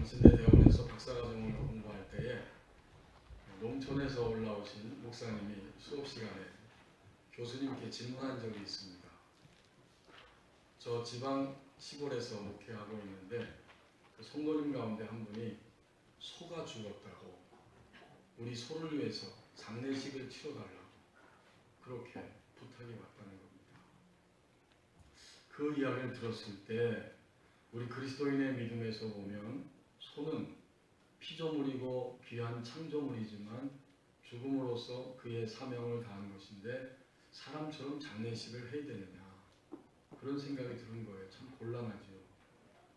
장신대 대학원에서 박사과정을 공부할 때에 농촌에서 올라오신 목사님이 수업 시간에 교수님께 질문한 적이 있습니다. 저 지방 시골에서 목회하고 있는데 그 송도림 가운데 한 분이 소가 죽었다고 우리 소를 위해서 장례식을 치러달라고 그렇게 부탁이 왔다는 겁니다. 그 이야기를 들었을 때 우리 그리스도인의 믿음에서 보면 소는 피조물이고 귀한 창조물이지만 죽음으로써 그의 사명을 다한 것인데 사람처럼 장례식을 해야 되느냐 그런 생각이 드는 거예요. 참 곤란하죠.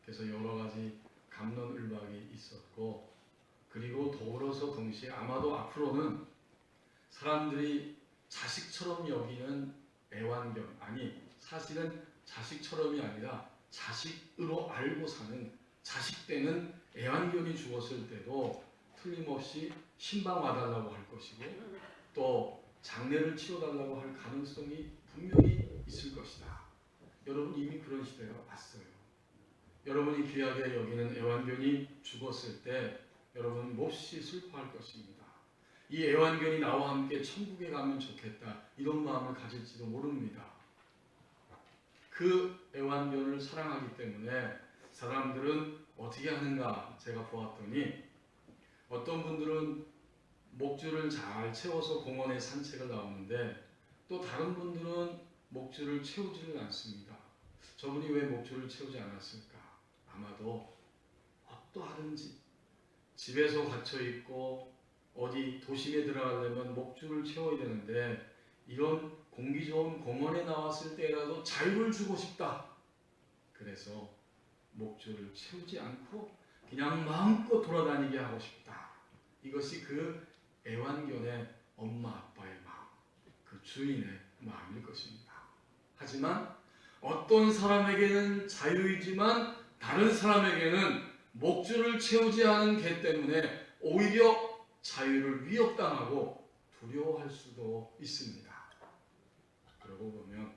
그래서 여러 가지 갑론을박이 있었고 그리고 더불어서 동시에 아마도 앞으로는 사람들이 자식처럼 여기는 애완견 아니 사실은 자식처럼이 아니라 자식으로 알고 사는 자식되는 애완견이 죽었을 때도 틀림없이 신방 와달라고 할 것이고 또 장례를 치러달라고 할 가능성이 분명히 있을 것이다. 여러분 이미 그런 시대가 왔어요. 여러분이 귀하게 여기는 애완견이 죽었을 때 여러분 몹시 슬퍼할 것입니다. 이 애완견이 나와 함께 천국에 가면 좋겠다 이런 마음을 가질지도 모릅니다. 그 애완견을 사랑하기 때문에 사람들은 어떻게 하는가 제가 보았더니 어떤 분들은 목줄을 잘 채워서 공원에 산책을 나오는데 또 다른 분들은 목줄을 채우지를 않습니다. 저분이 왜 목줄을 채우지 않았을까? 아마도 어떠하든지 집에서 갇혀 있고 어디 도심에 들어가려면 목줄을 채워야 되는데 이런 공기 좋은 공원에 나왔을 때라도 자유를 주고 싶다. 그래서 목줄을 채우지 않고 그냥 마음껏 돌아다니게 하고 싶다. 이것이 그 애완견의 엄마 아빠의 마음, 그 주인의 마음일 것입니다. 하지만 어떤 사람에게는 자유이지만 다른 사람에게는 목줄을 채우지 않은 개 때문에 오히려 자유를 위협당하고 두려워할 수도 있습니다. 그러고 보면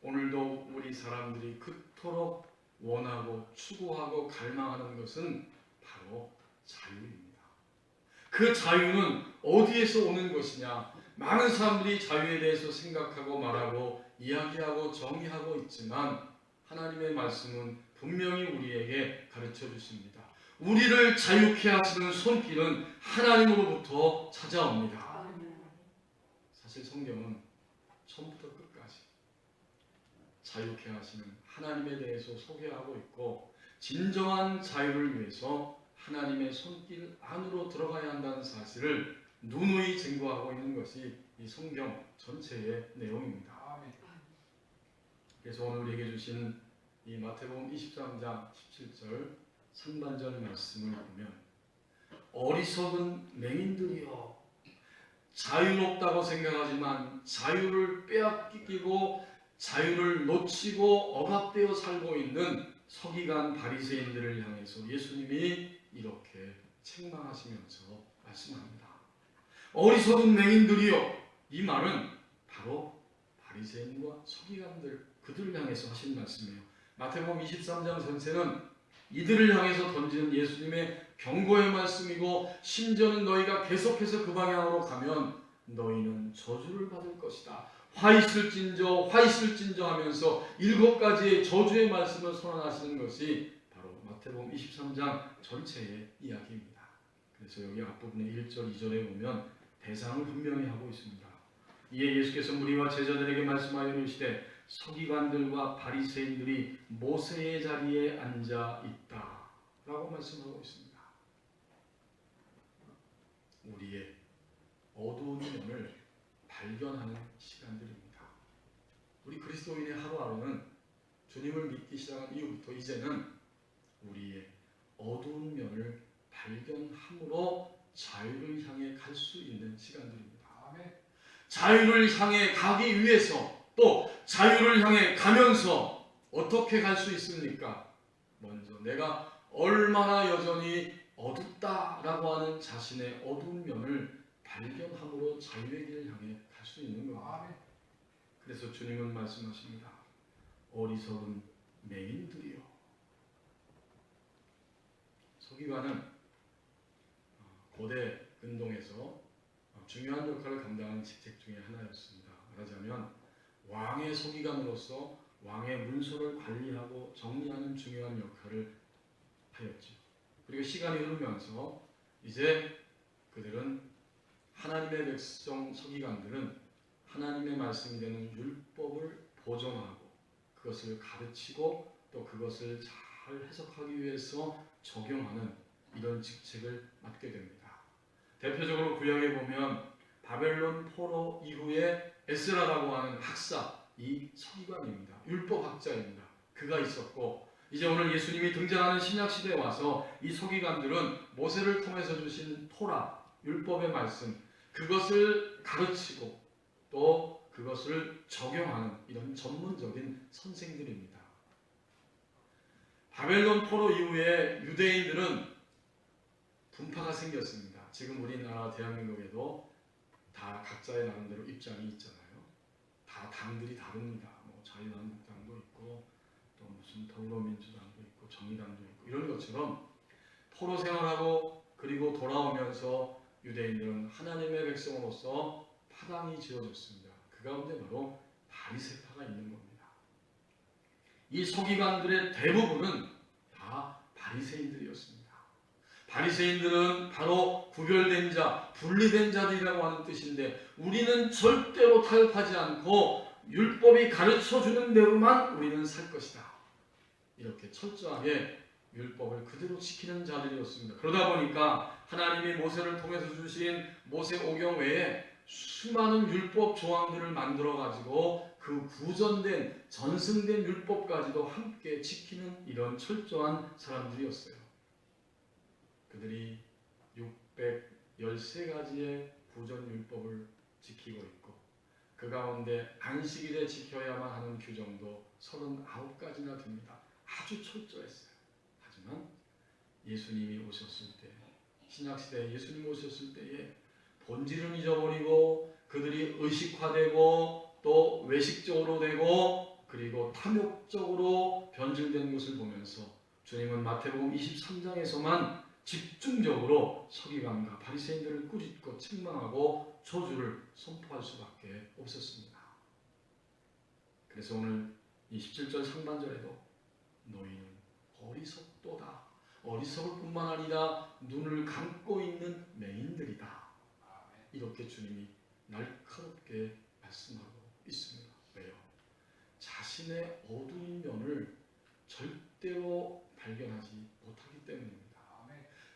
오늘도 우리 사람들이 그토록 원하고 추구하고 갈망하는 것은 바로 자유입니다. 그 자유는 어디에서 오는 것이냐? 많은 사람들이 자유에 대해서 생각하고 말하고 이야기하고 정의하고 있지만 하나님의 말씀은 분명히 우리에게 가르쳐 주십니다. 우리를 자유케 하시는 손길은 하나님으로부터 찾아옵니다. 사실 성경은 처음부터 끝까지 자유케 하시는 하나님에 대해서 소개하고 있고 진정한 자유를 위해서 하나님의 손길 안으로 들어가야 한다는 사실을 누누이 증거하고 있는 것이 이 성경 전체의 내용입니다. 그래서 오늘 우리에게 주신 이 마태복음 23장 17절 상반절 말씀을 보면 어리석은 맹인들이여 자유롭다고 생각하지만 자유를 빼앗기고 자유를 놓치고 억압되어 살고 있는 서기관 바리새인들을 향해서 예수님이 이렇게 책망하시면서 말씀합니다. 어리석은 맹인들이여 이 말은 바로 바리새인과 서기관들 그들을 향해서 하신 말씀이에요. 마태복음 23장 전체는 이들을 향해서 던지는 예수님의 경고의 말씀이고 심지어는 너희가 계속해서 그 방향으로 가면 너희는 저주를 받을 것이다. 화 있을진저 화 있을진저 하면서 7가지의 저주의 말씀을 선언하시는 것이 바로 마태복음 23장 전체의 이야기입니다. 그래서 여기 앞부분의 1절 2절에 보면 대상을 분명히 하고 있습니다. 이에 예수께서 무리와 제자들에게 말씀하여 이르시되 서기관들과 바리새인들이 모세의 자리에 앉아 있다 라고 말씀하고 있습니다. 우리의 어두운 면을 발견하는 시간들입니다. 우리 그리스도인의 하루하루는 주님을 믿기 시작한 이후부터 이제는 우리의 어두운 면을 발견함으로 자유를 향해 갈 수 있는 시간들입니다. 자유를 향해 가기 위해서 또 자유를 향해 가면서 어떻게 갈 수 있습니까? 먼저 내가 얼마나 여전히 어둡다라고 하는 자신의 어두운 면을 발견함으로 자유의 길을 향해 갈 수 있는 겁니다. 그래서 주님은 말씀하십니다. 어리석은 맹인들이요. 서기관은 고대 근동에서 중요한 역할을 감당하는 직책 중에 하나였습니다. 말하자면 왕의 서기관으로서 왕의 문서를 관리하고 정리하는 중요한 역할을 하였죠. 그리고 시간이 흐르면서 이제 그들은 하나님의 백성 서기관들은 하나님의 말씀이 되는 율법을 보존하고 그것을 가르치고 또 그것을 잘 해석하기 위해서 적용하는 이런 직책을 맡게 됩니다. 대표적으로 구약에 보면 바벨론 포로 이후에 에스라라고 하는 학사, 이 서기관입니다. 율법학자입니다. 그가 있었고 이제 오늘 예수님이 등장하는 신약시대에 와서 이 서기관들은 모세를 통해서 주신 토라, 율법의 말씀, 그것을 가르치고 또 그것을 적용하는 이런 전문적인 선생들입니다. 바벨론 포로 이후에 유대인들은 분파가 생겼습니다. 지금 우리나라 대한민국에도 다 각자의 나름대로 입장이 있잖아요. 다 당들이 다릅니다. 뭐 자유한국당도 있고 또 무슨 더불어민주당도 있고 정의당도 있고 이런 것처럼 포로 생활하고 그리고 돌아오면서 유대인들은 하나님의 백성으로서 파당이 지어졌습니다. 그 가운데 바로 바리새파가 있는 겁니다. 이 서기관들의 대부분은 다 바리새인들이었습니다. 바리새인들은 바로 구별된 자, 분리된 자들이라고 하는 뜻인데 우리는 절대로 타협하지 않고 율법이 가르쳐주는 대로만 우리는 살 것이다. 이렇게 철저하게 율법을 그대로 지키는 자들이었습니다. 그러다 보니까 하나님이 모세를 통해서 주신 모세 오경 외에 수많은 율법 조항들을 만들어 가지고 그 구전된 전승된 율법까지도 함께 지키는 이런 철저한 사람들이었어요. 그들이 613가지의 구전 율법을 지키고 있고 그 가운데 안식일에 지켜야만 하는 규정도 39가지나 됩니다. 아주 철저했어요. 하지만 예수님이 오셨을 때, 신약시대에 예수님이 오셨을 때에 본질은 잊어버리고 그들이 의식화되고 또 외식적으로 되고 그리고 탐욕적으로 변질된 것을 보면서 주님은 마태복음 23장에서만 집중적으로 서기관과 바리새인들을 꾸짖고 책망하고 저주를 선포할 수밖에 없었습니다. 그래서 오늘 27절 상반절에도 너희는 어리석도다. 어리석을 뿐만 아니라 눈을 감고 있는 맹인들이다. 이렇게 주님이 날카롭게 말씀하고 있습니다. 왜요? 자신의 어두운 면을 절대로 발견하지 못하기 때문입니다.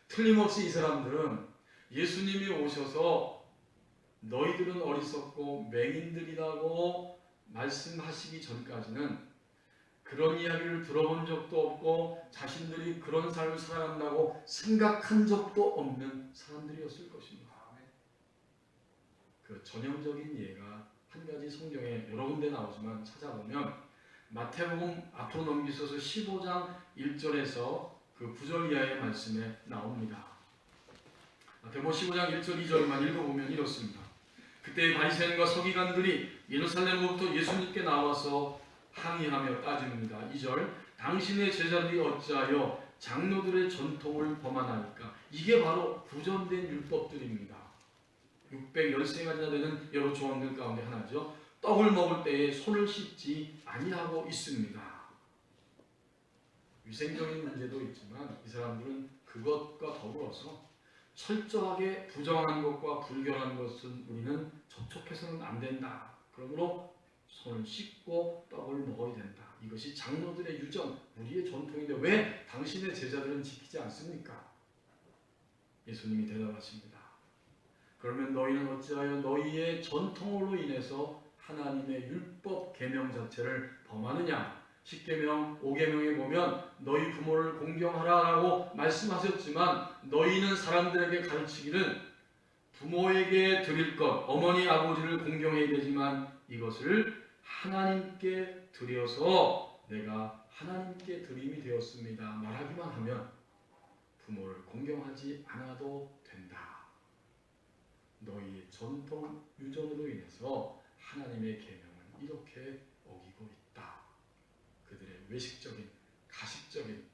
틀림없이 이 사람들은 예수님이 오셔서 너희들은 어리석고 맹인들이라고 말씀하시기 전까지는 그런 이야기를 들어본 적도 없고 자신들이 그런 삶을 살아간다고 생각한 적도 없는 사람들이었을 것입니다. 그 전형적인 예가 한 가지 성경에 여러 군데 나오지만 찾아보면 마태복음 앞으로 넘기셔서 15장 1절에서 그 9절 이하의 말씀에 나옵니다. 마태복음 15장 1절 2절만 읽어보면 이렇습니다. 그때 바리새인과 서기관들이 예루살렘으로부터 예수님께 나와서 항의하며 따집니다. 2절 당신의 제자들이 어찌하여 장로들의 전통을 범하나이까. 이게 바로 구전된 율법들입니다. 613가지나 되는 여러 조항들 가운데 하나죠. 떡을 먹을 때에 손을 씻지 아니하고 있습니다. 위생적인 문제도 있지만 이 사람들은 그것과 더불어서 철저하게 부정한 것과 불결한 것은 우리는 접촉해서는 안 된다. 그러므로 손을 씻고 떡을 먹어야 된다. 이것이 장로들의 유전, 우리의 전통인데 왜 당신의 제자들은 지키지 않습니까? 예수님이 대답하십니다. 그러면 너희는 어찌하여 너희의 전통으로 인해서 하나님의 율법 계명 자체를 범하느냐? 10계명, 5계명에 보면 너희 부모를 공경하라라고 말씀하셨지만 너희는 사람들에게 가르치기는 부모에게 드릴 것, 어머니 아버지를 공경해야 되지만 이것을 하나님께 드려서 내가 하나님께 드림이 되었습니다. 말하기만 하면 부모를 공경하지 않아도 된다. 너희의 전통 유전으로 인해서 하나님의 계명을 이렇게 어기고 있다. 그들의 외식적인, 가식적인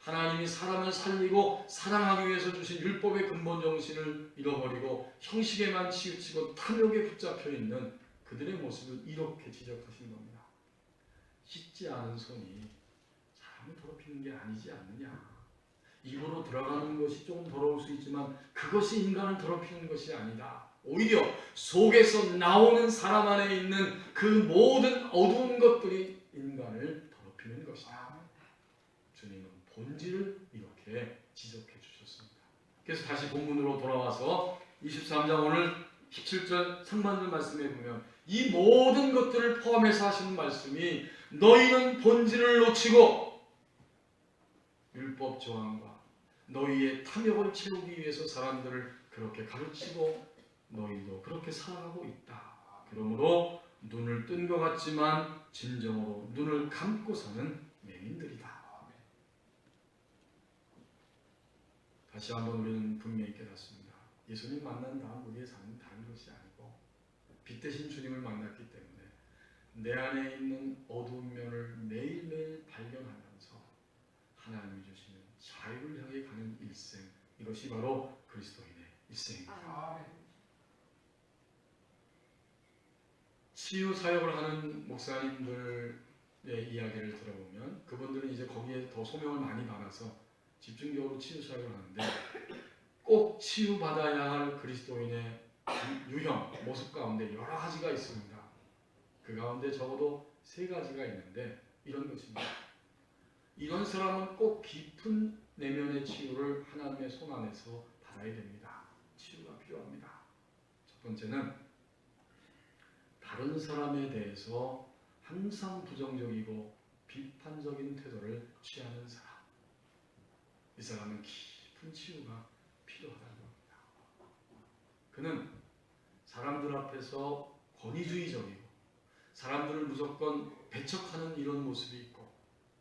하나님이 사람을 살리고 사랑하기 위해서 주신 율법의 근본 정신을 잃어버리고 형식에만 치우치고 탐욕에 붙잡혀 있는 그들의 모습을 이렇게 지적하신 겁니다. 씻지 않은 손이 사람을 더럽히는 게 아니지 않느냐. 입으로 들어가는 것이 조금 더러울 수 있지만 그것이 인간을 더럽히는 것이 아니다. 오히려 속에서 나오는 사람 안에 있는 그 모든 어두운 것들이 인간을 더럽히는 것이다. 주님은 본질을 이렇게 지적해 주셨습니다. 그래서 다시 본문으로 돌아와서 23장 오늘 17절 상반절 말씀에 보면 이 모든 것들을 포함해서 하시는 말씀이 너희는 본질을 놓치고 율법 조항과 너희의 탐욕을 채우기 위해서 사람들을 그렇게 가르치고 너희도 그렇게 살아가고 있다. 그러므로 눈을 뜬 것 같지만 진정으로 눈을 감고 사는 맹인들이다. 다시 한번 우리는 분명히 깨닫습니다. 예수님 만난 다음 우리의 삶은 다른 것이 아니고 빛 대신 주님을 만났기 때문에 내 안에 있는 어두운 면을 매일매일 발견하면서 하나님이 주시는 자유를 향해 가는 일생, 이것이 바로 그리스도인의 일생입니다. 치유 사역을 하는 목사님들의 이야기를 들어보면 그분들은 이제 거기에 더 소명을 많이 받아서 집중적으로 치유 사역을 하는데 꼭 치유받아야 할 그리스도인의 유형, 모습 가운데 여러 가지가 있습니다. 그 가운데 적어도 3가지가 있는데 이런 것입니다. 이런 사람은 꼭 깊은 내면의 치유를 하나님의 손 안에서 받아야 됩니다. 치유가 필요합니다. 첫 번째는 다른 사람에 대해서 항상 부정적이고 비판적인 태도를 취하는 사람. 이 사람은 깊은 치유가 필요하다는 겁니다. 그는 사람들 앞에서 권위주의적이고 사람들을 무조건 배척하는 이런 모습이 있고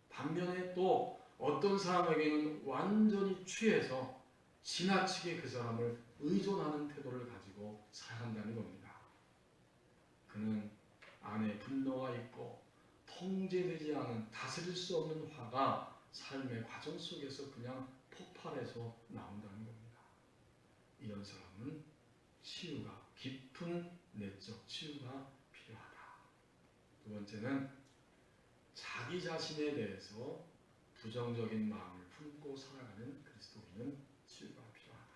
반면에 또 어떤 사람에게는 완전히 취해서 지나치게 그 사람을 의존하는 태도를 가지고 살아간다는 겁니다. 그는 안에 분노가 있고 통제되지 않은 다스릴 수 없는 화가 삶의 과정 속에서 그냥 폭발해서 나온다는 겁니다. 이런 사람은 치유가, 깊은 내적 치유가 필요하다. 두 번째는 자기 자신에 대해서 부정적인 마음을 품고 살아가는 그리스도인은 치유가 필요하다.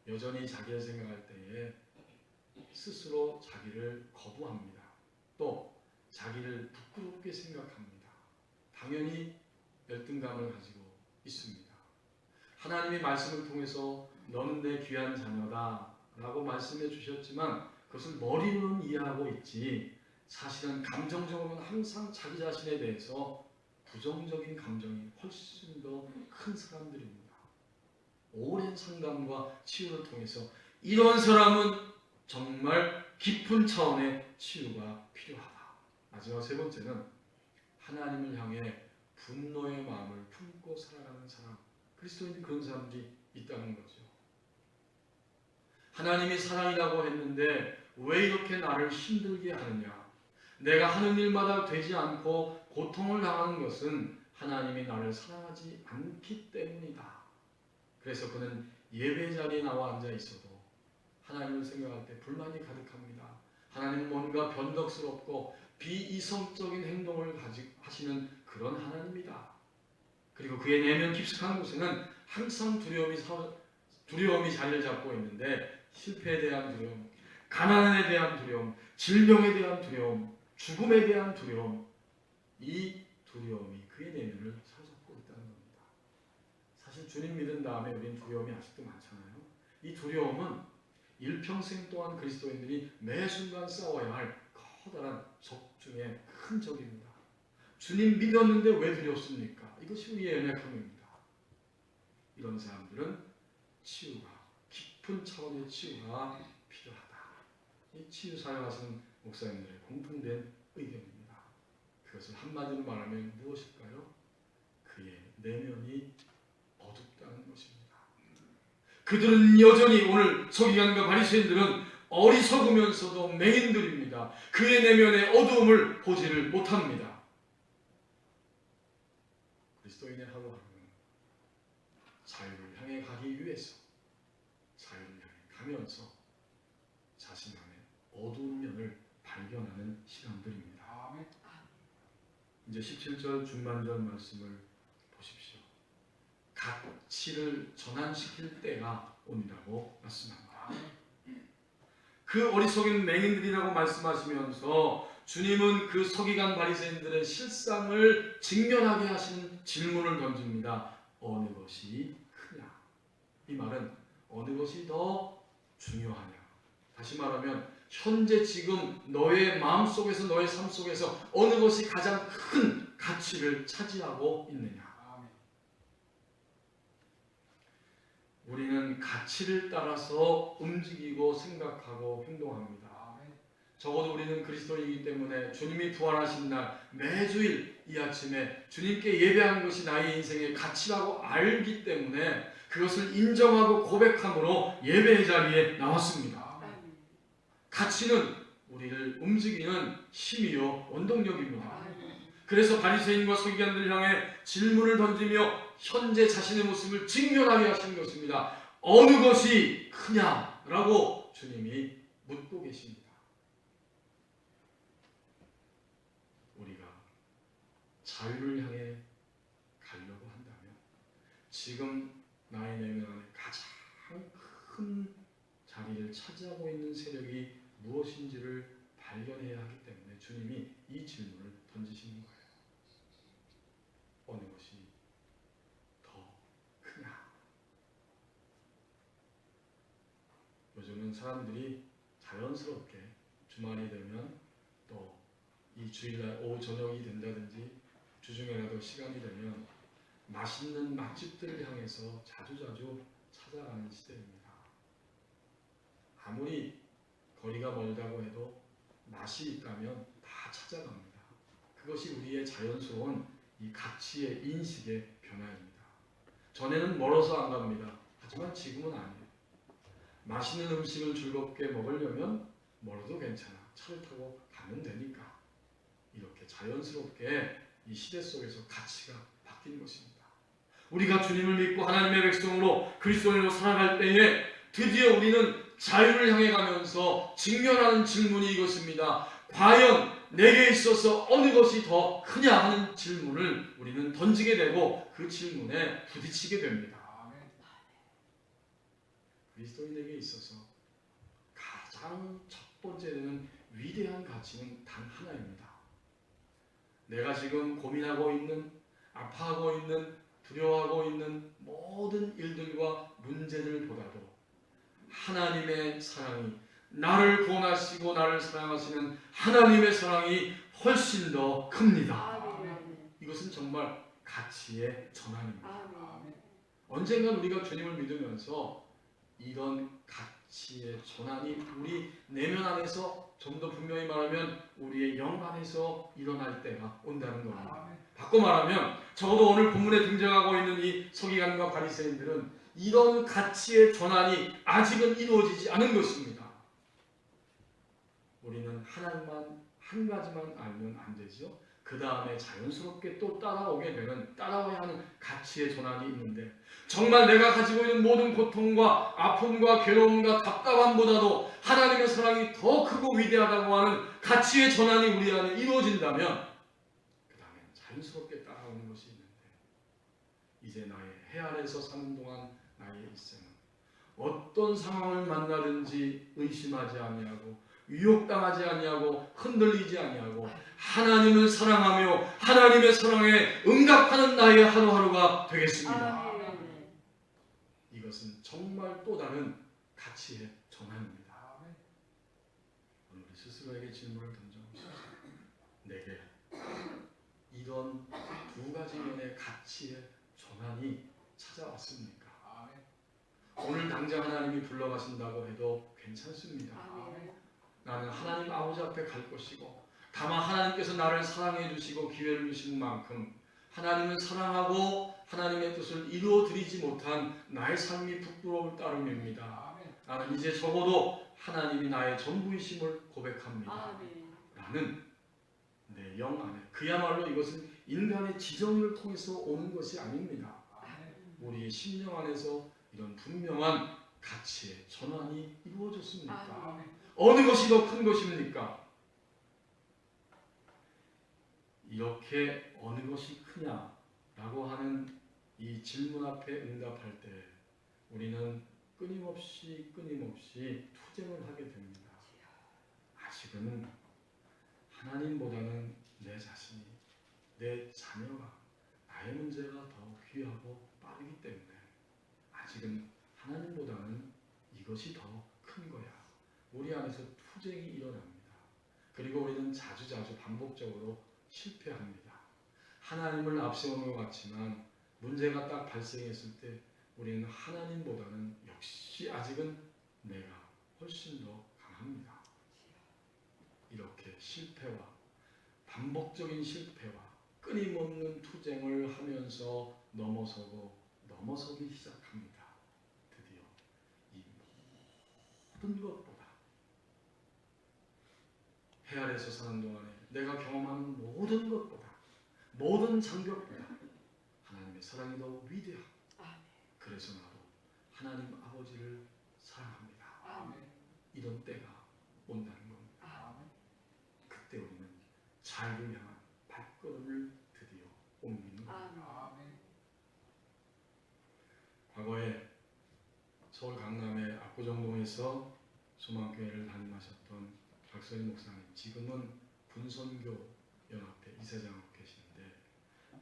여전히 자기를 생각할 때에 스스로 자기를 거부합니다. 또 자기를 부끄럽게 생각합니다. 당연히 열등감을 가지고 있습니다. 하나님의 말씀을 통해서 너는 내 귀한 자녀다 라고 말씀해 주셨지만 그것을 머리로는 이해하고 있지 사실은 감정적으로는 항상 자기 자신에 대해서 부정적인 감정이 훨씬 더 큰 사람들입니다. 오랜 상담과 치유를 통해서 이런 사람은 정말 깊은 차원의 치유가 필요하다. 마지막 3번째는 하나님을 향해 분노의 마음을 품고 살아가는 사람. 그리스도인이 그런 사람들이 있다는 거죠. 하나님이 사랑이라고 했는데 왜 이렇게 나를 힘들게 하느냐. 내가 하는 일마다 되지 않고 고통을 당하는 것은 하나님이 나를 사랑하지 않기 때문이다. 그래서 그는 예배 자리에 나와 앉아 있어도 하나님을 생각할 때 불만이 가득합니다. 하나님은 뭔가 변덕스럽고 비이성적인 행동을 하시는 그런 하나님이다. 그리고 그의 내면 깊숙한 곳에는 항상 두려움이 자리를 잡고 있는데 실패에 대한 두려움, 가난에 대한 두려움, 질병에 대한 두려움, 죽음에 대한 두려움, 이 두려움이 그의 내면을 사로잡고 있다는 겁니다. 사실 주님 믿은 다음에 우리는 두려움이 아직도 많잖아요. 이 두려움은 일평생 동안 그리스도인들이 매 순간 싸워야 할 커다란 적 중에 큰 적입니다. 주님 믿었는데 왜 두렵습니까? 이것이 우리의 연약함입니다. 이런 사람들은 치유가, 깊은 차원의 치유가 필요하다. 이 치유 사역하시는 목사님들의 공통된 의견입니다. 그것을 한마디로 말하면 무엇일까요? 그의 내면이 어둡다는 것입니다. 그들은 여전히 오늘 서기관과 바리새인들은 어리석으면서도 맹인들입니다. 그의 내면의 어두움을 보지를 못합니다. 그리스도인의 하루하루는 자유를 향해 가기 위해서 자유를 향해 가면서 자신 안에 어두운 면을 발견하는 시간들입니다. 이제 17절 중반절 말씀을 보십시오. 가치를 전환시킬 때가 온이라고 말씀합니다. 그 어리석은 맹인들이라고 말씀하시면서 주님은 그 서기관 바리새인들의 실상을 직면하게 하시는 질문을 던집니다. 어느 것이 크냐? 이 말은 어느 것이 더 중요하냐? 다시 말하면 현재 지금 너의 마음속에서 너의 삶 속에서 어느 것이 가장 큰 가치를 차지하고 있느냐? 우리는 가치를 따라서 움직이고 생각하고 행동합니다. 적어도 우리는 그리스도이기 때문에 주님이 부활하신 날 매주일 이 아침에 주님께 예배하는 것이 나의 인생의 가치라고 알기 때문에 그것을 인정하고 고백함으로 예배의 자리에 나왔습니다. 가치는 우리를 움직이는 힘이요 원동력입니다. 그래서 바리새인과 서기관들을 향해 질문을 던지며 현재 자신의 모습을 직면하게 하시는 것입니다. 어느 것이 크냐라고 주님이 묻고 계십니다. 우리가 자유를 향해 가려고 한다면 지금 나의 내면 안에 가장 큰 자리를 차지하고 있는 세력이 무엇인지를 발견해야 하기 때문에 주님이 이 질문을 던지시는 거예요. 어느 것이 더 크냐? 요즘은 사람들이 자연스럽게 주말이 되면 또 이 주일날 오후 저녁이 된다든지 주중에라도 시간이 되면 맛있는 맛집들을 향해서 자주자주 찾아가는 시대입니다. 아무리 거리가 멀다고 해도 맛이 있다면 다 찾아갑니다. 그것이 우리의 자연스러운 이 가치의 인식의 변화입니다. 전에는 멀어서 안 갑니다. 하지만 지금은 아니에요. 맛있는 음식을 즐겁게 먹으려면 멀어도 괜찮아. 차를 타고 가면 되니까. 이렇게 자연스럽게 이 시대 속에서 가치가 바뀐 것입니다. 우리가 주님을 믿고 하나님의 백성으로 그리스도인으로 살아갈 때에 드디어 우리는 자유를 향해 가면서 직면하는 질문이 이것입니다. 과연 내게 있어서 어느 것이 더 크냐 하는 질문을 우리는 던지게 되고 그 질문에 부딪히게 됩니다. 그리스도인에게 있어서 가장 첫 번째는 위대한 가치는 단 하나입니다. 내가 지금 고민하고 있는, 아파하고 있는, 두려워하고 있는 모든 일들과 문제들보다도 하나님의 사랑이, 나를 구원하시고 나를 사랑하시는 하나님의 사랑이 훨씬 더 큽니다. 이것은 정말 가치의 전환입니다. 언젠가 우리가 주님을 믿으면서 이런 가치의 전환이 우리 내면 안에서 좀 더 분명히 말하면 우리의 영 안에서 일어날 때가 온다는 겁니다. 바꿔 말하면 적어도 오늘 본문에 등장하고 있는 이 서기관과 바리새인들은 이런 가치의 전환이 아직은 이루어지지 않은 것입니다. 우리는 하나님만 한 가지만 알면 안 되죠. 그 다음에 자연스럽게 또 따라오게 되는, 따라와야 하는 가치의 전환이 있는데 정말 내가 가지고 있는 모든 고통과 아픔과 괴로움과 답답함보다도 하나님의 사랑이 더 크고 위대하다고 하는 가치의 전환이 우리 안에 이루어진다면 그 다음에 자연스럽게 따라오는 것이 있는데 이제 나의 해 아래에서 사는 동안 나의 일생은 어떤 상황을 만나든지 의심하지 아니하고 유혹당하지 아니하고 흔들리지 아니하고 하나님을 사랑하며 하나님의 사랑에 응답하는 나의 하루하루가 되겠습니다. 이것은 정말 또 다른 가치의 전환입니다. 오늘 우리 스스로에게 질문을 던져보십시오. 내게 이런 두 가지 면의 가치의 전환이 찾아왔습니까? 오늘 당장 하나님이 불러가신다고 해도 괜찮습니다. 나는 하나님 아버지 앞에 갈 것이고 다만 하나님께서 나를 사랑해 주시고 기회를 주신 만큼 하나님을 사랑하고 하나님의 뜻을 이루어 드리지 못한 나의 삶이 부끄러울 따름입니다. 나는 이제 적어도 하나님이 나의 전부이심을 고백합니다. 나는 내 영 안에 그야말로 이것은 인간의 지정을 통해서 오는 것이 아닙니다. 우리의 심령 안에서 이런 분명한 가치의 전환이 이루어졌습니까? 어느 것이 더 큰 것입니까? 이렇게 어느 것이 크냐라고 하는 이 질문 앞에 응답할 때 우리는 끊임없이 투쟁을 하게 됩니다. 아직은 하나님보다는 내 자신이, 내 자녀가, 나의 문제가 더 귀하고 빠르기 때문에 아직은 하나님보다는 이것이 더 큰 거야. 우리 안에서 투쟁이 일어납니다. 그리고 우리는 자주 반복적으로 실패합니다. 하나님을 앞세우는 것 같지만 문제가 딱 발생했을 때 우리는 하나님보다는 역시 아직은 내가 훨씬 더 강합니다. 이렇게 실패와 반복적인 실패와 끊임없는 투쟁을 하면서 넘어서기 시작합니다. 드디어 이 모든 것보다 해 아래서 사는 동안에 내가 경험하는 모든 것보다, 모든 장벽보다 하나님의 사랑이 더 위대하고 그래서 나도 하나님 아버지를 사랑합니다. 이런 때가 온다는 겁니다. 그때 우리는 자유를 향한 발걸음을 드디어 옮기는 겁니다. 과거에 서울 강남의 압구정동에서 소망교회를 담임하셨던 박선희 목사님, 지금은 군선교 연합회 이사장으로 계시는데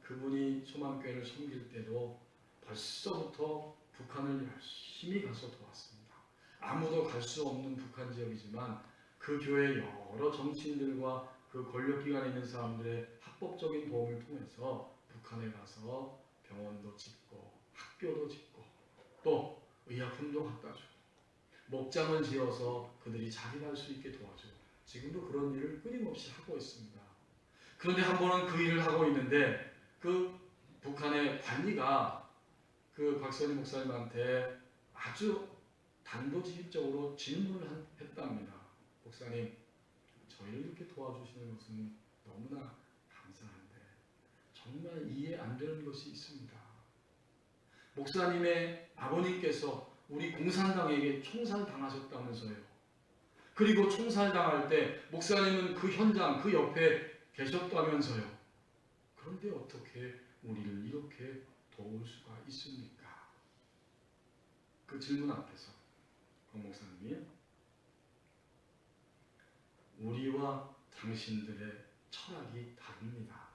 그분이 소망교회를 섬길 때도 벌써부터 북한을 열심히 가서 도왔습니다. 아무도 갈 수 없는 북한 지역이지만 그 교회 여러 정치인들과 그 권력기관에 있는 사람들의 합법적인 도움을 통해서 북한에 가서 병원도 짓고 학교도 짓고 또 의약품도 갖다 주고 목장을 지어서 그들이 자기 할 수 있게 도와주고 지금도 그런 일을 끊임없이 하고 있습니다. 그런데 한 번은 그 일을 하고 있는데 그 북한의 관리가 그 박선희 목사님한테 아주 단도직입적으로 질문을 했답니다. 목사님, 저희를 이렇게 도와주시는 것은 너무나 감사한데 정말 이해 안 되는 것이 있습니다. 목사님의 아버님께서 우리 공산당에게 총살당하셨다면서요. 그리고 총살당할 때 목사님은 그 현장, 그 옆에 계셨다면서요. 그런데 어떻게 우리를 이렇게 도울 수가 있습니까? 그 질문 앞에서 그 목사님이 우리와 당신들의 철학이 다릅니다.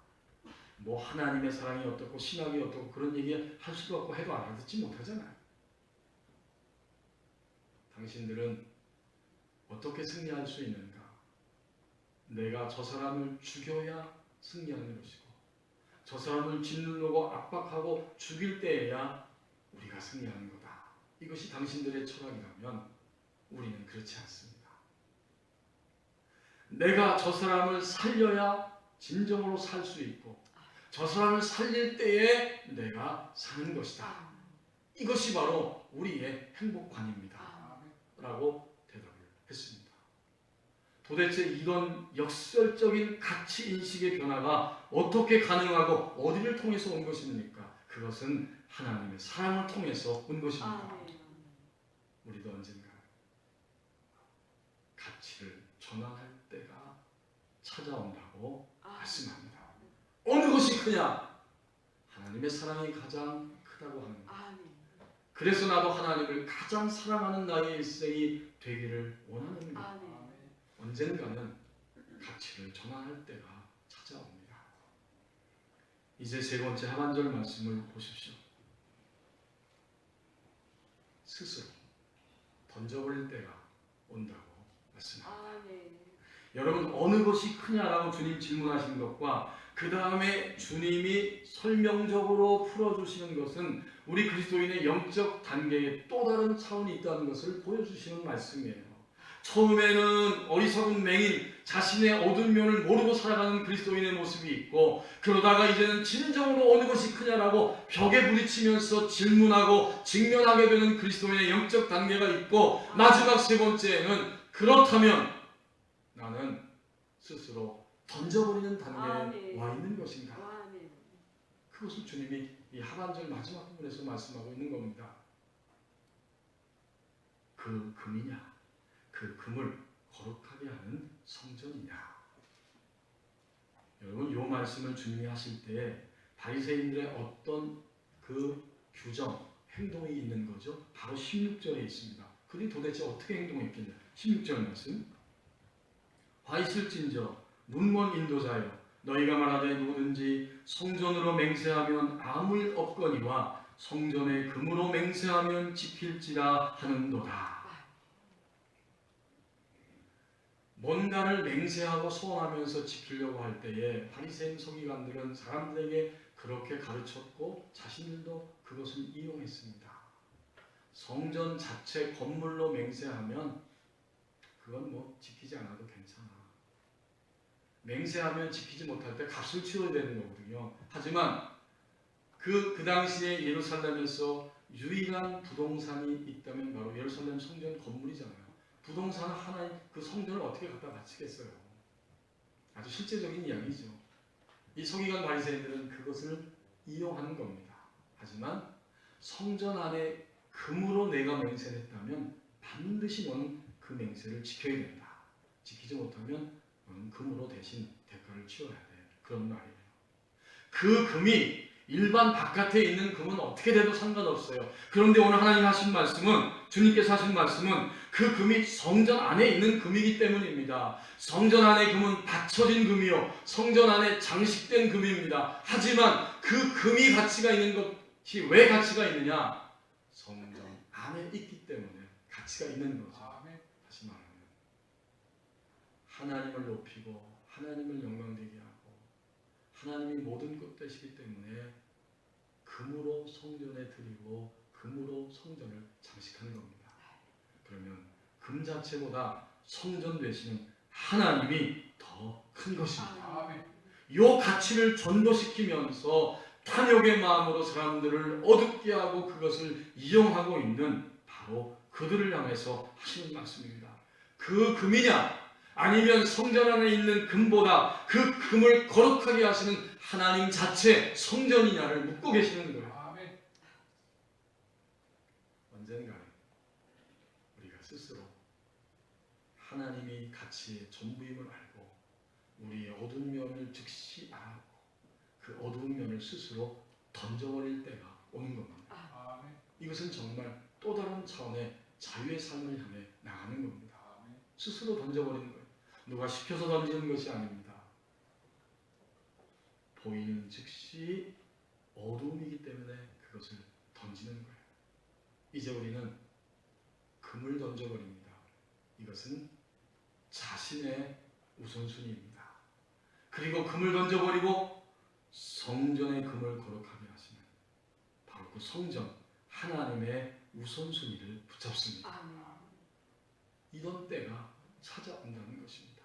뭐 하나님의 사랑이 어떻고 신학이 어떻고 그런 얘기 할 수도 없고 해도 알아듣지 못하잖아요. 당신들은 어떻게 승리할 수 있는가? 내가 저 사람을 죽여야 승리하는 것이고 저 사람을 짓누르고 압박하고 죽일 때에야 우리가 승리하는 거다. 이것이 당신들의 철학이라면 우리는 그렇지 않습니다. 내가 저 사람을 살려야 진정으로 살 수 있고 저 사람을 살릴 때에 내가 사는 것이다. 이것이 바로 우리의 행복관입니다. 라고 대답을 했습니다. 도대체 이런 역설적인 가치인식의 변화가 어떻게 가능하고 어디를 통해서 온 것입니까? 그것은 하나님의 사랑을 통해서 온 것입니다. 우리도 언젠가 가치를 전환할 때가 찾아온다고 말씀합니다. 어느 것이 크냐? 하나님의 사랑이 가장 크다고 하는 것. 그래서 나도 하나님을 가장 사랑하는 나의 일생이 되기를 원하는 것. 언젠가는 가치를 전환할 때가 찾아옵니다. 이제 세 번째 하반절 말씀을 보십시오. 스스로 던져버릴 때가 온다고 말씀합니다. 여러분, 어느 것이 크냐라고 주님 질문하신 것과 그 다음에 주님이 설명적으로 풀어주시는 것은 우리 그리스도인의 영적 단계에 또 다른 차원이 있다는 것을 보여주시는 말씀이에요. 처음에는 어리석은 맹인, 자신의 어두운 면을 모르고 살아가는 그리스도인의 모습이 있고 그러다가 이제는 진정으로 어느 것이 크냐라고 벽에 부딪히면서 질문하고 직면하게 되는 그리스도인의 영적 단계가 있고 마지막 세 번째는 그렇다면 나는 스스로 던져버리는 단계에 와 있는 것인가? 아멘. 그것을 주님이 이 하반절 마지막 부분에서 말씀하고 있는 겁니다. 그 금이냐, 그 금을 거룩하게 하는 성전이냐. 여러분, 이 말씀을 주님이 하실 때 바리새인들의 어떤 그 규정, 행동이 있는 거죠. 바로 16절에 있습니다. 그들이 도대체 어떻게 행동했겠냐. 16절 말씀. 화 있을진저 문먼 인도자여 너희가 말하되 누구든지 성전으로 맹세하면 아무 일 없거니와 성전의 금으로 맹세하면 지킬지라 하는도다. 뭔가를 맹세하고 소원하면서 지키려고 할 때에 바리새인 서기관들은 사람들에게 그렇게 가르쳤고 자신들도 그것을 이용했습니다. 성전 자체 건물로 맹세하면 그건 뭐 지키지 않아도 괜찮아. 맹세하면 지키지 못할 때 값을 치러야 되는 거거든요. 하지만 그 당시에 예루살렘에서 유일한 부동산이 있다면 바로 예루살렘 성전 건물이잖아요. 부동산 하나의 그 성전을 어떻게 갖다 바치겠어요? 아주 실제적인 이야기죠. 이 서기관 바리새인들은 그것을 이용하는 겁니다. 하지만 성전 안에 금으로 내가 맹세를 했다면 반드시 너는 그 맹세를 지켜야 된다. 지키지 못하면 너는 금으로 대신 대가를 치러야 돼. 그런 말이에요. 그 금이 일반 바깥에 있는 금은 어떻게 돼도 상관없어요. 그런데 오늘 하나님 하신 말씀은, 주님께서 하신 말씀은 그 금이 성전 안에 있는 금이기 때문입니다. 성전 안에 금은 받쳐진 금이요 성전 안에 장식된 금입니다. 하지만 그 금이 가치가 있는 것이 왜 가치가 있느냐? 성전 안에 있기 때문에 가치가 있는 거죠. 다시 말하면 하나님을 높이고 하나님을 영광되게 하고 하나님이 모든 것 되시기 때문에 금으로 성전에 드리고 금으로 성전을 장식하는 겁니다. 그러면 금 자체보다 성전 되시는 하나님이 더 큰 것입니다. 이 가치를 전도시키면서 탐욕의 마음으로 사람들을 어둡게 하고 그것을 이용하고 있는 바로 그들을 향해서 하시는 말씀입니다. 그 금이냐 아니면 성전 안에 있는 금보다 그 금을 거룩하게 하시는 하나님 자체 성전이냐를 묻고 계시는 거예요. 언젠가 우리가 스스로 하나님이 가치의 전부임을 알고 우리의 어두운 면을 즉시 알고 그 어두운 면을 스스로 던져버릴 때가 오는 겁니다. 이것은 정말 또 다른 차원의 자유의 삶을 향해 나가는 겁니다. 스스로 던져버리는 거예요. 누가 시켜서 던지는 것이 아닙니다. 보이는 즉시 어두움이기 때문에 그것을 던지는 거예요. 이제 우리는 금을 던져버립니다. 이것은 자신의 우선순위입니다. 그리고 금을 던져버리고 성전의 금을 거룩하게 하시는 바로 그 성전 하나님의 우선순위를 붙잡습니다. 이런 때가 찾아온다는 것입니다.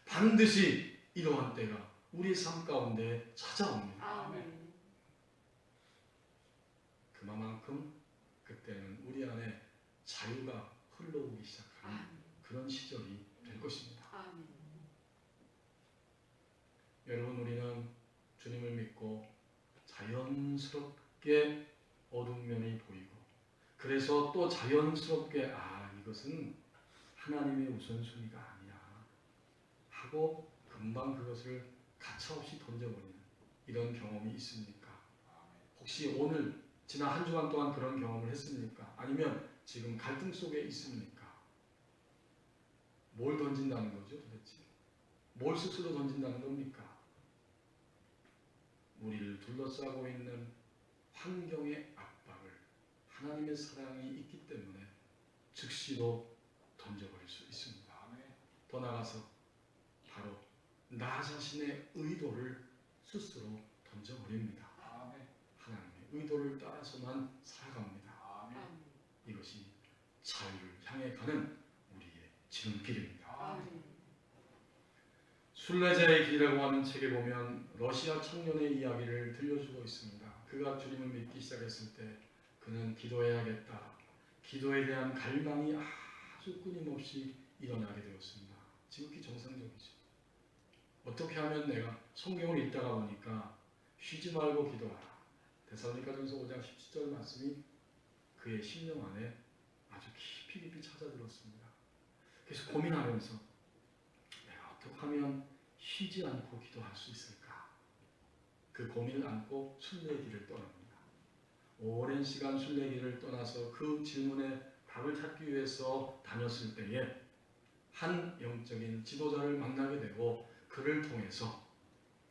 반드시 이러한 때가 우리의 삶 가운데 찾아옵니다. 그만큼 그때는 우리 안에 자유가 흘러오기 시작하는 그런 시절이 될 것입니다. 여러분, 우리는 주님을 믿고 자연스럽게 어두운 면이 보이고 그래서 또 자연스럽게 이것은 하나님의 우선순위가 아니야 하고 금방 그것을 가차없이 던져버리는 이런 경험이 있습니까? 혹시 오늘 지난 한 주간 동안 그런 경험을 했습니까? 아니면 지금 갈등 속에 있습니까? 뭘 던진다는 거죠 도대체? 뭘 스스로 던진다는 겁니까? 우리를 둘러싸고 있는 환경의 압박을 하나님의 사랑이 있기 때문에 즉시로 던져버릴 수 있습니다. 더 나아가서 바로 나 자신의 의도를 스스로 던져버립니다. 하나님의 의도를 따라서만 살아갑니다. 이것이 자유를 향해 가는 우리의 지름길입니다. 순례자의 길이라고 하는 책에 보면 러시아 청년의 이야기를 들려주고 있습니다. 그가 주님을 믿기 시작했을 때 그는 기도해야겠다. 기도에 대한 갈망이 아주 끊임없이 일어나게 되었습니다. 지극히 정상적이죠. 어떻게 하면 내가 성경을 읽다가 보니까 쉬지 말고 기도하라. 데살로니가전서 5장 17절 말씀이 그의 심령 안에 아주 깊이 찾아들었습니다. 그래서 고민하면서 내가 어떻게 하면 쉬지 않고 기도할 수 있을까? 그 고민을 안고 순례길을 떠납니다. 오랜 시간 순례길을 떠나서 그 질문에 답을 찾기 위해서 다녔을 때에 한 영적인 지도자를 만나게 되고 그를 통해서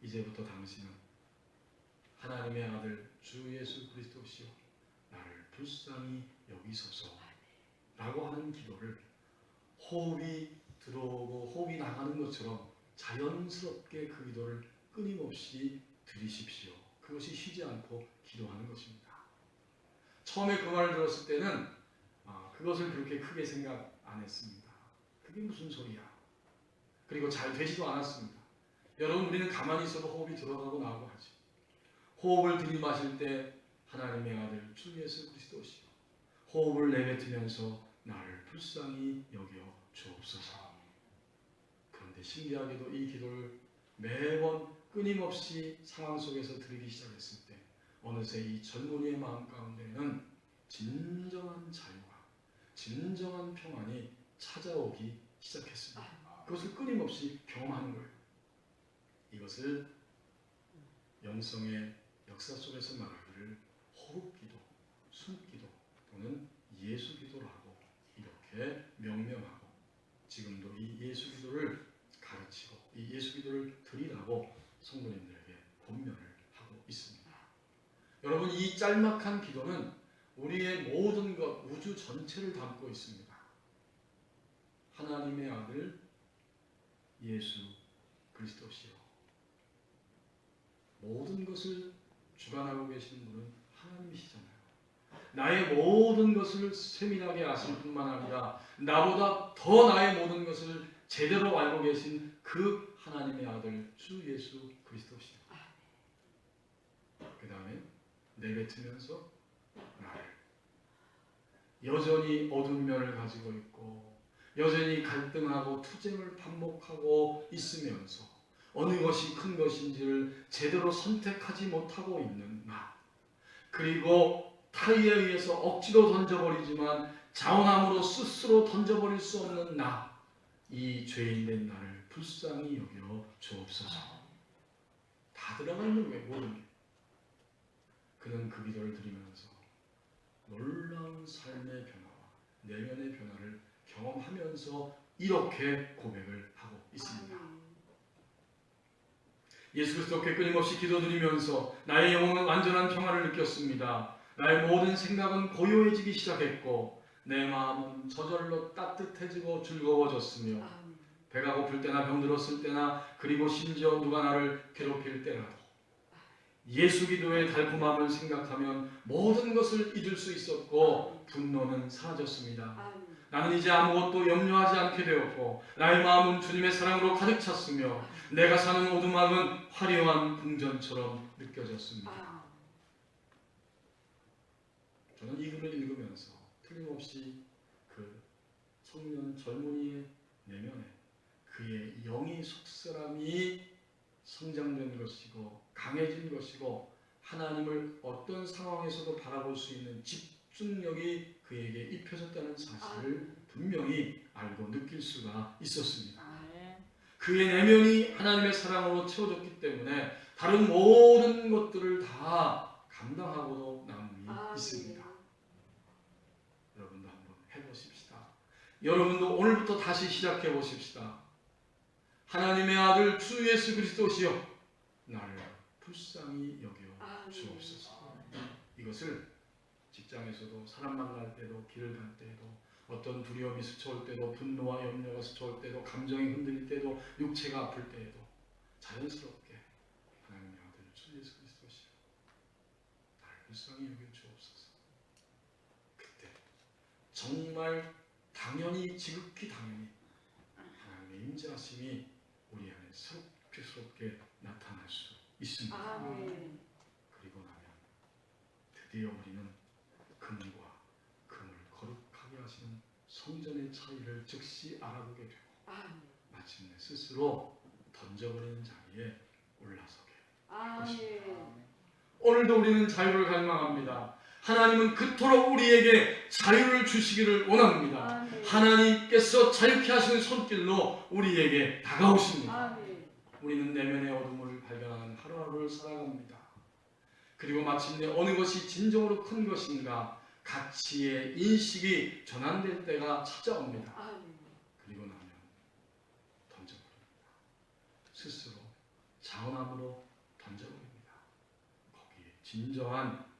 이제부터 당신은 하나님의 아들 주 예수 그리스도시요 나를 불쌍히 여기소서 라고 하는 기도를 호흡이 들어오고 호흡이 나가는 것처럼 자연스럽게 그 기도를 끊임없이 드리십시오. 그것이 쉬지 않고 기도하는 것입니다. 처음에 그 말을 들었을 때는 그것을 그렇게 크게 생각 안 했습니다. 그게 무슨 소리야? 그리고 잘 되지도 않았습니다. 여러분, 우리는 가만히 있어도 호흡이 들어가고 나오고 하지. 호흡을 들이마실 때 하나님의 아들 주 예수 그리스도시요 호흡을 내뱉으면서 나를 불쌍히 여겨 주옵소서. 그런데 신기하게도 이 기도를 매번 끊임없이 상황 속에서 드리기 시작했을 때 어느새 이 젊은이의 마음 가운데는 진정한 자유와 진정한 평안이 찾아오기 시작했습니다. 그것을 끊임없이 경험하는 거예요. 이것을 영성의 역사 속에서 말하기를 호흡기도, 숨기도 또는 예수기도라고 이렇게 명명하고 지금도 이 예수기도를 가르치고 이 예수기도를 드리라고 성도님들에게 권면을 하고 있습니다. 여러분, 이 짤막한 기도는 우리의 모든 것, 우주 전체를 담고 있습니다. 하나님의 아들 예수 그리스도시요 모든 것을 주관하고 계시는 분은 하나님이시잖아요. 나의 모든 것을 세밀하게 아실 뿐만 아니라 나보다 더 나의 모든 것을 제대로 알고 계신 그 하나님의 아들 주 예수 그리스도시요. 그 다음에 내뱉으면서 나를 여전히 어두운 면을 가지고 있고 여전히 갈등하고 투쟁을 반복하고 있으면서 어느 것이 큰 것인지를 제대로 선택하지 못하고 있는 나, 그리고 타의에 의해서 억지로 던져버리지만 자원함으로 스스로 던져버릴 수 없는 나, 이 죄인된 나를 불쌍히 여겨 주옵소서. 다 들어가 있는 거예요. 모든 게. 그는 그 기도를 드리면서 놀라운 삶의 변화와 내면의 변화를 경험하면서 이렇게 고백을 하고 있습니다. 예수 그리스도께 끊임없이 기도드리면서 나의 영혼은 완전한 평화를 느꼈습니다. 나의 모든 생각은 고요해지기 시작했고 내 마음은 저절로 따뜻해지고 즐거워졌으며 배가 고플 때나 병들었을 때나 그리고 심지어 누가 나를 괴롭힐 때라도 예수 기도의 달콤함을 생각하면 모든 것을 잊을 수 있었고 분노는 사라졌습니다. 나는 이제 아무것도 염려하지 않게 되었고 나의 마음은 주님의 사랑으로 가득 찼으며 내가 사는 오두막은 화려한 궁전처럼 느껴졌습니다. 저는 이 글을 읽으면서 틀림없이 그 청년 젊은이의 내면에 그의 영의 속사람이 성장된 것이고 강해진 것이고 하나님을 어떤 상황에서도 바라볼 수 있는 집중력이 그에게 입혀졌다는 사실을 분명히 알고 느낄 수가 있었습니다. 그의 내면이 하나님의 사랑으로 채워졌기 때문에 다른 모든 것들을 다 감당하고도 남음이 있습니다. 여러분도 한번 해보십시다. 여러분도 오늘부터 다시 시작해 보십시다. 하나님의 아들 주 예수 그리스도시여 나를 불쌍히 여겨 주옵소서. 이것을 직장에서도 사람 만날 때도 길을 갈 때도 어떤 두려움이 스쳐올 때도 분노와 염려가 스쳐올 때도 감정이 흔들릴 때도 육체가 아플 때에도 자연스럽게 하나님의 아들 주 예수 그리스도시여 나를 불쌍히 여겨 주옵소서. 그때 정말 당연히 지극히 당연히 하나님의 임재하심이 우리 안에 새롭게 나타날 수 있습니다. 그리고 나면 드디어 우리는 금과 금을 거룩하게 하시는 성전의 차이를 즉시 알아보게 되고 마침내 스스로 더 던져버리는 자리에 올라서게. 아멘. 오늘도 우리는 자유를 갈망합니다. 하나님은 그토록 우리에게 자유를 주시기를 원합니다. 아멘. 하나님께서 자유케 하시는 손길로 우리에게 다가오십니다. 아멘. 우리는 내면의 어둠을 발견하는 하루하루를 살아갑니다. 그리고 마침내 어느 것이 진정으로 큰 것인가 가치의 인식이 전환될 때가 찾아옵니다. 아멘. 그리고 나면 던져버립니다. 스스로 자원함으로 던져버립니다. 거기에 진정한